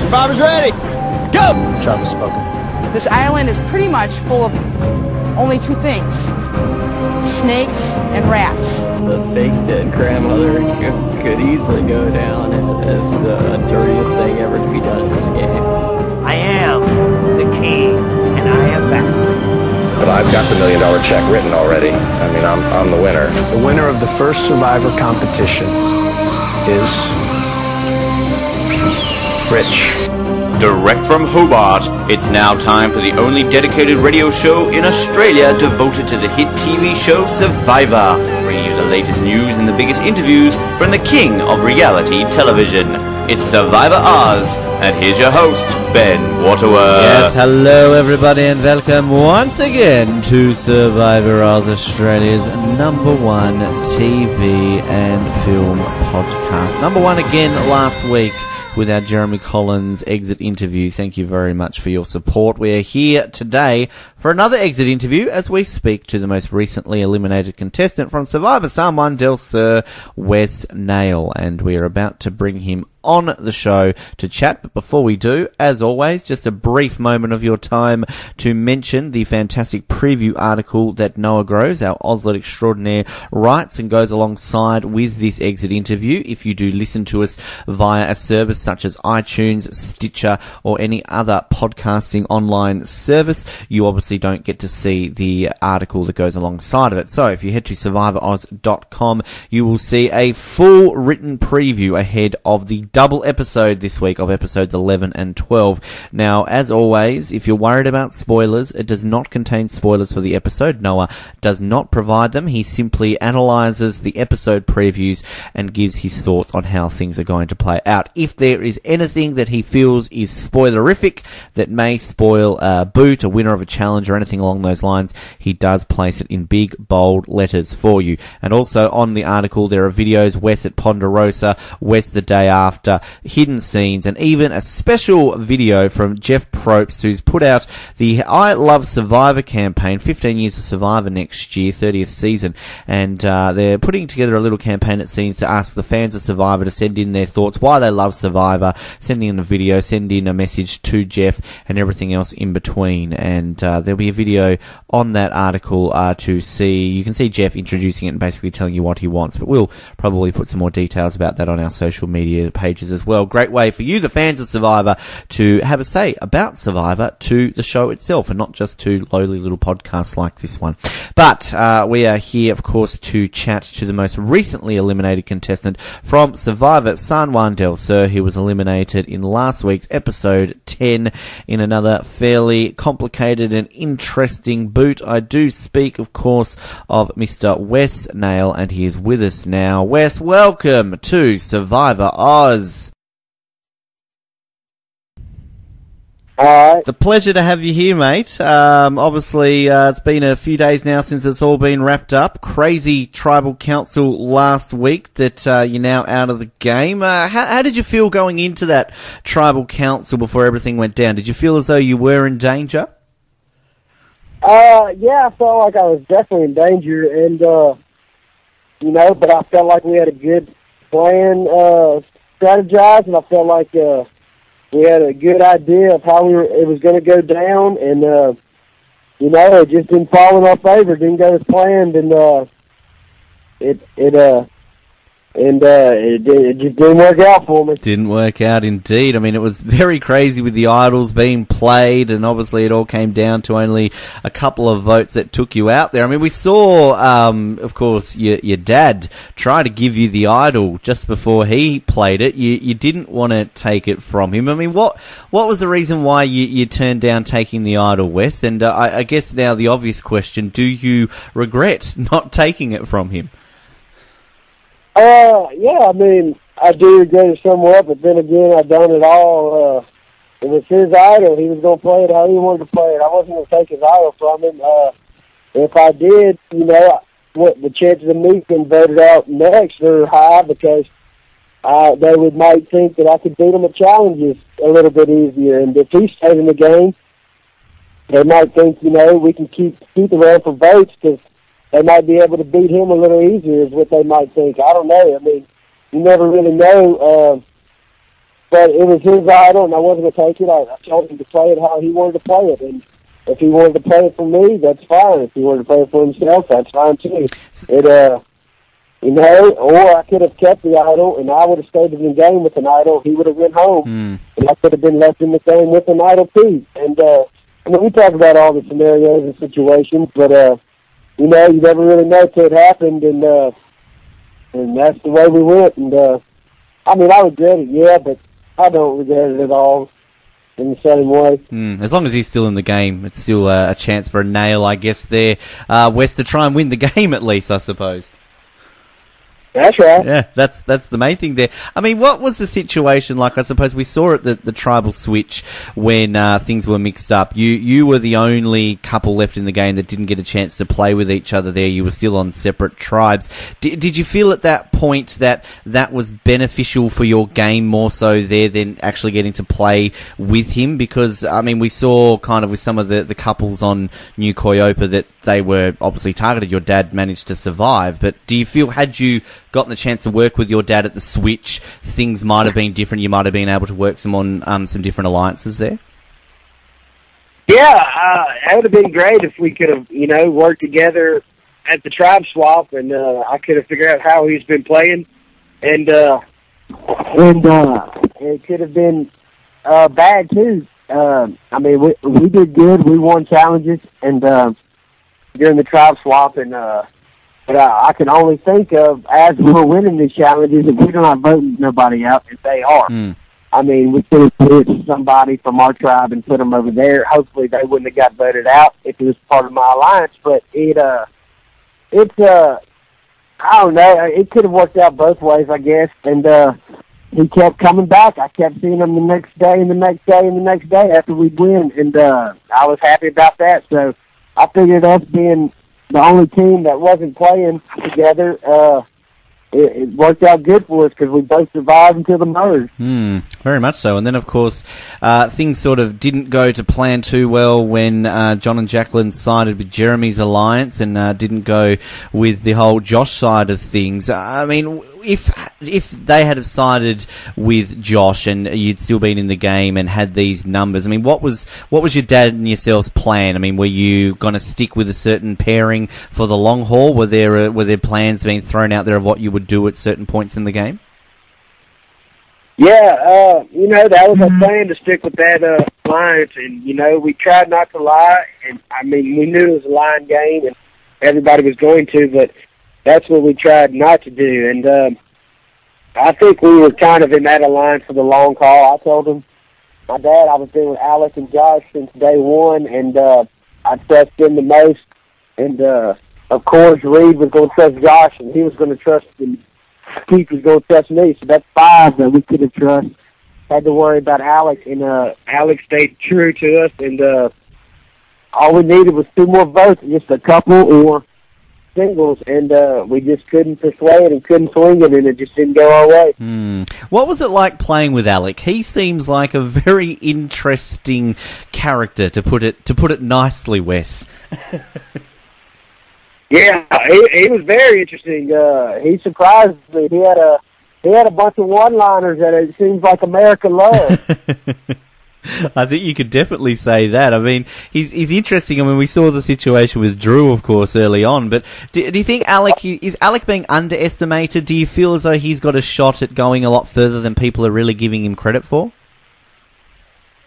Survivor's ready. Go! Travis spoken. This island is pretty much full of only two things: snakes and rats. The fake dead grandmother could easily go down as the dirtiest thing ever to be done in this game. I am the king, and I am back. But I've got the $1 million check written already. I mean, I'm the winner. The winner of the first Survivor competition is Rich. Direct from Hobart, it's now time for the only dedicated radio show in Australia devoted to the hit TV show Survivor, bringing you the latest news and the biggest interviews from the king of reality television. It's Survivor Oz, and here's your host, Ben Waterworth. Yes, hello everybody, and welcome once again to Survivor Oz, Australia's #1 TV and film podcast. #1 again last week with our Jeremy Collins exit interview. Thank you very much for your support. We are here today for another exit interview as we speak to the most recently eliminated contestant from Survivor, Juan Del Sur, Wes Nale, and we are about to bring him on the show to chat. But before we do, as always, just a brief moment of your time to mention the fantastic preview article that Noah Groves, our Ozlet extraordinaire, writes and goes alongside with this exit interview. If you do listen to us via a service such as iTunes, Stitcher, or any other podcasting online service, you obviously don't get to see the article that goes alongside of it. So if you head to survivoroz.com, you will see a full written preview ahead of the double episode this week of episodes 11 and 12. Now, as always, if you're worried about spoilers, it does not contain spoilers for the episode. Noah does not provide them. He simply analyzes the episode previews and gives his thoughts on how things are going to play out. If there is anything that he feels is spoilerific, that may spoil a boot, a winner of a challenge, or anything along those lines, he does place it in big, bold letters for you. And also on the article, there are videos, Wes at Ponderosa, Wes the day after, hidden scenes, and even a special video from Jeff Probst, who's put out the I Love Survivor campaign, 15 years of Survivor next year, 30th season, and they're putting together a little campaign, it seems, to ask the fans of Survivor to send in their thoughts, why they love Survivor, send in a video, send in a message to Jeff, and everything else in between. And there'll be a video on that article to see. You can see Jeff introducing it and basically telling you what he wants, but we'll probably put some more details about that on our social media pages as well. Great way for you, the fans of Survivor, to have a say about Survivor to the show itself, and not just to lowly little podcasts like this one. But we are here, of course, to chat to the most recently eliminated contestant from Survivor, Juan Del Sur. He was eliminated in last week's episode 10 in another fairly complicated and interesting boot. I do speak, of course, of Mr. Wes Nale, and he is with us now. Wes, welcome to Survivor Oz. Alright. It's a pleasure to have you here, mate. Obviously, it's been a few days now since it's all been wrapped up. Crazy tribal council last week that you're now out of the game. How did you feel going into that tribal council before everything went down? Did you feel as though you were in danger? Yeah, I felt like I was definitely in danger, and, but I felt like we had a good plan, strategized, and I felt like, we had a good idea of how it was going to go down, and, it just didn't fall in our favor. It didn't go as planned, and it just didn't work out for me. Didn't work out indeed. I mean, it was very crazy with the idols being played, and obviously it all came down to only a couple of votes that took you out there. I mean, we saw, of course, your dad try to give you the idol just before he played it. You didn't want to take it from him. I mean, what was the reason why you turned down taking the idol, Wes? And I guess now the obvious question, do you regret not taking it from him? Yeah, I mean, I do regret it somewhat, but then again, I've done it all. It was his idol. He was going to play it how he wanted to play it. I wasn't going to take his idol from him. If I did, the chances of me being voted out next are high because they might think that I could beat him at challenges a little bit easier. And if he stayed in the game, they might think, we can keep around for votes because they might be able to beat him a little easier is what they might think. I don't know. I mean, you never really know but it was his idol, and I wasn't going to take it. I told him to play it how he wanted to play it, and if he wanted to play it for me, that's fine. If he wanted to play it for himself, that's fine too. Or I could have kept the idol, and I would have stayed in the game with an idol. He would have went home, and I could have been left in the game with an idol too. And we talk about all the scenarios and situations, but you never really know till it happened, and that's the way we went. And I regret it, yeah, but I don't regret it at all. In the same way. As long as he's still in the game, it's still a chance for a nail, I guess, there, Wes, to try and win the game at least, I suppose. That's right. Yeah, that's the main thing there. I mean, what was the situation like? I suppose we saw at the tribal switch when things were mixed up. You were the only couple left in the game that didn't get a chance to play with each other there. You were still on separate tribes. Did you feel at that point that was beneficial for your game more so there than actually getting to play with him? Because, I mean, we saw kind of with some of the couples on New Koyopa that they were obviously targeted. Your dad managed to survive. But do you feel, had you gotten the chance to work with your dad at the switch, things might have been different? You might have been able to work some different alliances there? Yeah, it would have been great if we could have, worked together at the tribe swap, and I could have figured out how he's been playing, and it could have been bad too. We did good. We won challenges, and during the tribe swap, and but I can only think of, as we're winning these challenges, if we're not voting nobody out, if they are. We could have put somebody from our tribe and put them over there. Hopefully they wouldn't have got voted out if it was part of my alliance, but I don't know, it could have worked out both ways, I guess, and he kept coming back. I kept seeing him the next day and the next day and the next day after we'd win, and I was happy about that, so I figured us being the only team that wasn't playing together, it worked out good for us because we both survived until the merge. Very much so. And then, of course, things sort of didn't go to plan too well when John and Jacqueline sided with Jeremy's alliance and didn't go with the whole Josh side of things. I mean, if they had have sided with Josh and you'd still been in the game and had these numbers, I mean, what was your dad and yourselves' plan? I mean, were you going to stick with a certain pairing for the long haul? Were there plans being thrown out there of what you would do at certain points in the game? Yeah, that was our plan, to stick with that alliance, and we tried not to lie, and we knew it was a lying game, and everybody was going to, but that's what we tried not to do, and I think we were kind of in that alliance for the long haul. I told him, my dad, I was there with Alec and Josh since day one, and I trust them the most, and of course Reed was going to trust Josh, and he was going to trust him. Keith was going to trust me, so that's 5 that we could have trust. Had to worry about Alec, and Alec stayed true to us, and all we needed was 2 more votes, just a couple or singles, and we just couldn't persuade and couldn't swing it, and it just didn't go our way. What was it like playing with Alec? He seems like a very interesting character, to put it nicely, Wes. Yeah, he was very interesting. He surprised me. He had a bunch of one-liners that it seems like America loves. I think you could definitely say that. I mean, he's interesting. I mean, we saw the situation with Drew, of course, early on. But do you think is Alec being underestimated? Do you feel as though he's got a shot at going a lot further than people are really giving him credit for?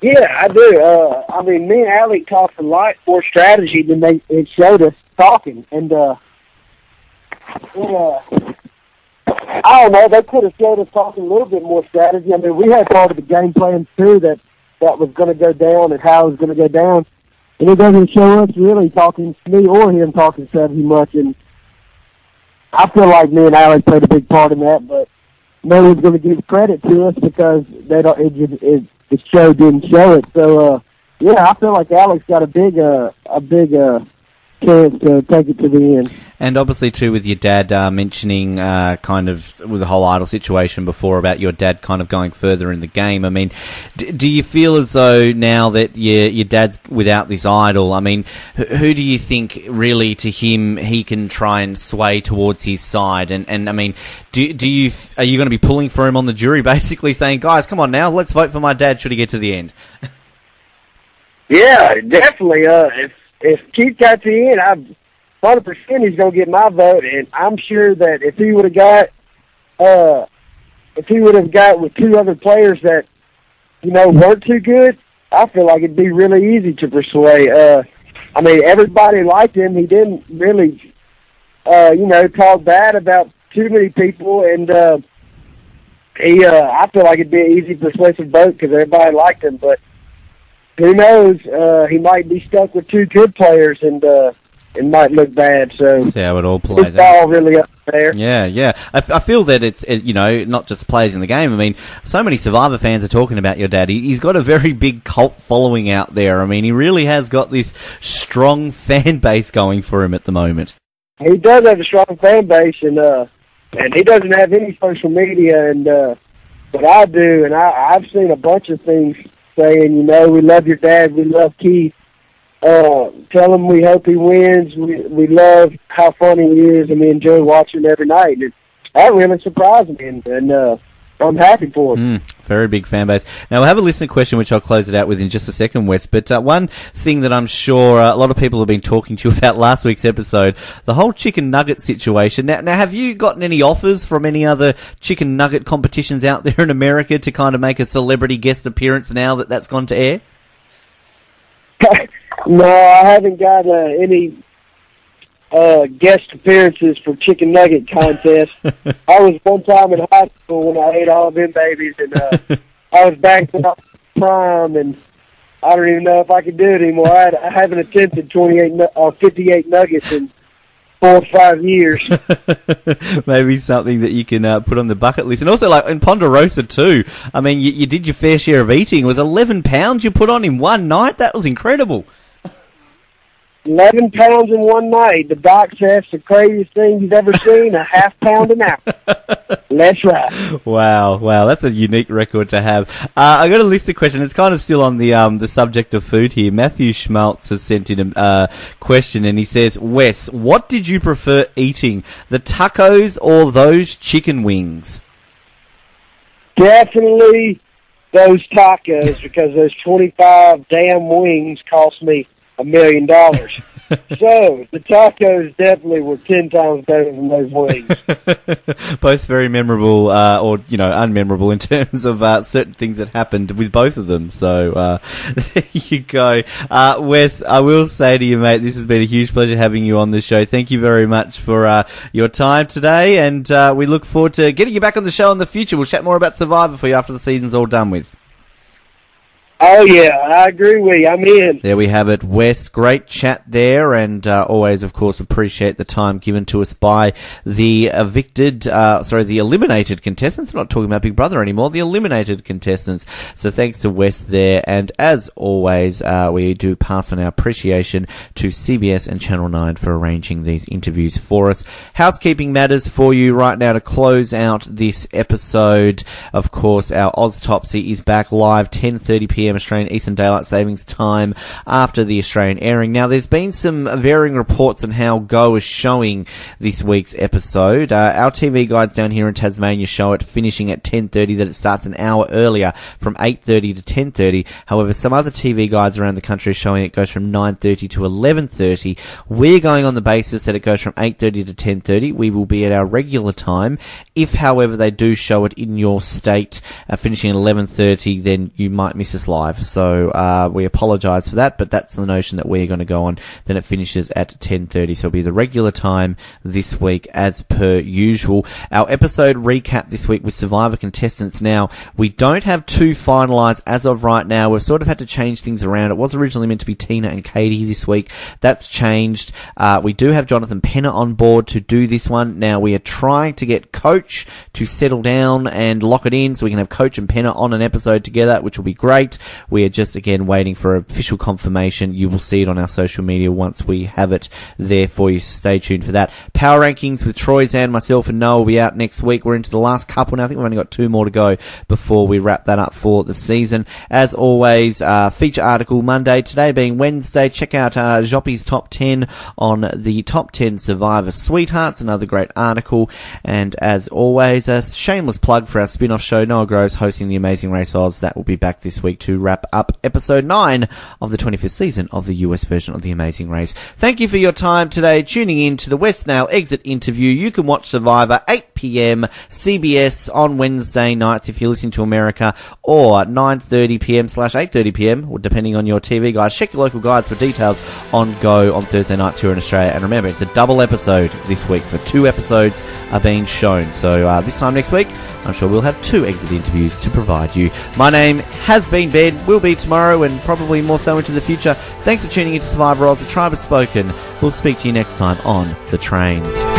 Yeah, I do. Me and Alec talked a lot more strategy than it showed us talking, and I don't know, they could have showed us talking a little bit more strategy. I mean, we had part of the game plan too that was going to go down and how it was going to go down, and it doesn't show us really talking to me or him talking strategy much, and I feel like me and Alec played a big part in that, but no one's going to give credit to us because they don't. The show didn't show it, so yeah, I feel like Alex got a big chance to take it to the end. And obviously, too, with your dad mentioning kind of with the whole idol situation before about your dad kind of going further in the game. I mean, do you feel as though now that your dad's without this idol, I mean, who do you think really to him he can try and sway towards his side? And I mean, are you going to be pulling for him on the jury, basically saying, guys, come on now, let's vote for my dad should he get to the end? Yeah, definitely. If Keith got to the end, I'm 100% he's going to get my vote, and I'm sure that if he would have got with two other players that, weren't too good, I feel like it'd be really easy to persuade. I mean, everybody liked him. He didn't really, talk bad about too many people, and I feel like it'd be an easy persuasive vote because everybody liked him, but who knows? He might be stuck with two good players, and it might look bad. So see how it all plays out. It's all really up there. Yeah. I feel that it's not just players in the game. I mean, so many Survivor fans are talking about your dad. He's got a very big cult following out there. I mean, he really has got this strong fan base going for him at the moment. He does have a strong fan base, and he doesn't have any social media, but I do, and I've seen a bunch of things saying, we love your dad, we love Keith. Tell him we hope he wins. We love how funny he is, and we enjoy watching him every night. And that really surprised me, and I'm happy for him. Very big fan base. Now, we'll have a listener question, which I'll close it out with in just a second, Wes. But one thing that I'm sure a lot of people have been talking to you about last week's episode, the whole chicken nugget situation. Now, have you gotten any offers from any other chicken nugget competitions out there in America to kind of make a celebrity guest appearance now that that's gone to air? No, I haven't got any guest appearances for chicken nugget contest. I was one time in high school when I ate all them babies, and I was back in prime, and I don't even know if I could do it anymore. I haven't attempted 58 nuggets in 4 or 5 years. Maybe something that you can put on the bucket list. And also, like, in Ponderosa too, I mean, you did your fair share of eating. It was 11 pounds you put on in one night? That was incredible. 11 pounds in one night. The doc says the craziest thing you've ever seen, a half pound an hour. That's right. Wow, that's a unique record to have. I got a list of questions. It's kind of still on the subject of food here. Matthew Schmaltz has sent in a question, and he says, Wes, what did you prefer eating, the tacos or those chicken wings? Definitely those tacos, because those 25 damn wings cost me $1 million. So the tacos definitely were 10 times better than those wings. Both very memorable, or unmemorable in terms of certain things that happened with both of them. So there you go, Wes. I will say to you, mate, this has been a huge pleasure having you on the show. Thank you very much for your time today, and we look forward to getting you back on the show in the future. We'll chat more about Survivor for you after the season's all done with. Oh, yeah, I agree with you. I'm in. There we have it, Wes. Great chat there, and always, of course, appreciate the time given to us by the the eliminated contestants. I'm not talking about Big Brother anymore, the eliminated contestants. So thanks to Wes there, and as always, we do pass on our appreciation to CBS and Channel 9 for arranging these interviews for us. Housekeeping matters for you right now to close out this episode. Of course, our Oztopsy is back live, 10:30pm. Australian Eastern Daylight Savings Time after the Australian airing. Now, there's been some varying reports on how Go is showing this week's episode. Our TV guides down here in Tasmania show it finishing at 10:30, that it starts an hour earlier from 8:30 to 10:30. However, some other TV guides around the country are showing it goes from 9:30 to 11:30. We're going on the basis that it goes from 8:30 to 10:30. We will be at our regular time. If, however, they do show it in your state finishing at 11:30, then you might miss us live. So we apologise for that, but that's the notion that we're going to go on. Then it finishes at 10:30, so it'll be the regular time this week as per usual. Our episode recap this week with Survivor contestants. Now, we don't have two finalised as of right now. We've sort of had to change things around. It was originally meant to be Tina and Katie this week. That's changed. We do have Jonathan Penner on board to do this one. Now, we are trying to get Coach to settle down and lock it in so we can have Coach and Penner on an episode together, which will be great. We are just, again, waiting for official confirmation. You will see it on our social media once we have it there for you. Stay tuned for that. Power rankings with Troy, Zan, myself, and Noah will be out next week. We're into the last couple now. I think we've only got 2 more to go before we wrap that up for the season. As always, feature article Monday, today being Wednesday. Check out Joppy's Top 10 on the Top 10 Survivor Sweethearts, another great article. And as always, a shameless plug for our spin-off show, Noah Groves hosting the Amazing Race Oz. That will be back this week to wrap up episode 9 of the 25th season of the US version of the Amazing Race. Thank you for your time today, tuning in to the Wes Nale exit interview. You can watch Survivor 8 p.m. CBS on Wednesday nights if you listen to America, or 9:30 p.m. / 8:30 p.m. or depending on your TV guides. Check your local guides for details on Go on Thursday nights here in Australia. And remember, it's a double episode this week, so 2 episodes are being shown. So this time next week, I'm sure we'll have 2 exit interviews to provide you. My name has been Ben, will be tomorrow, and probably more so into the future. Thanks for tuning in to Survivor Oz. The Tribe has spoken. We'll speak to you next time on The Trains.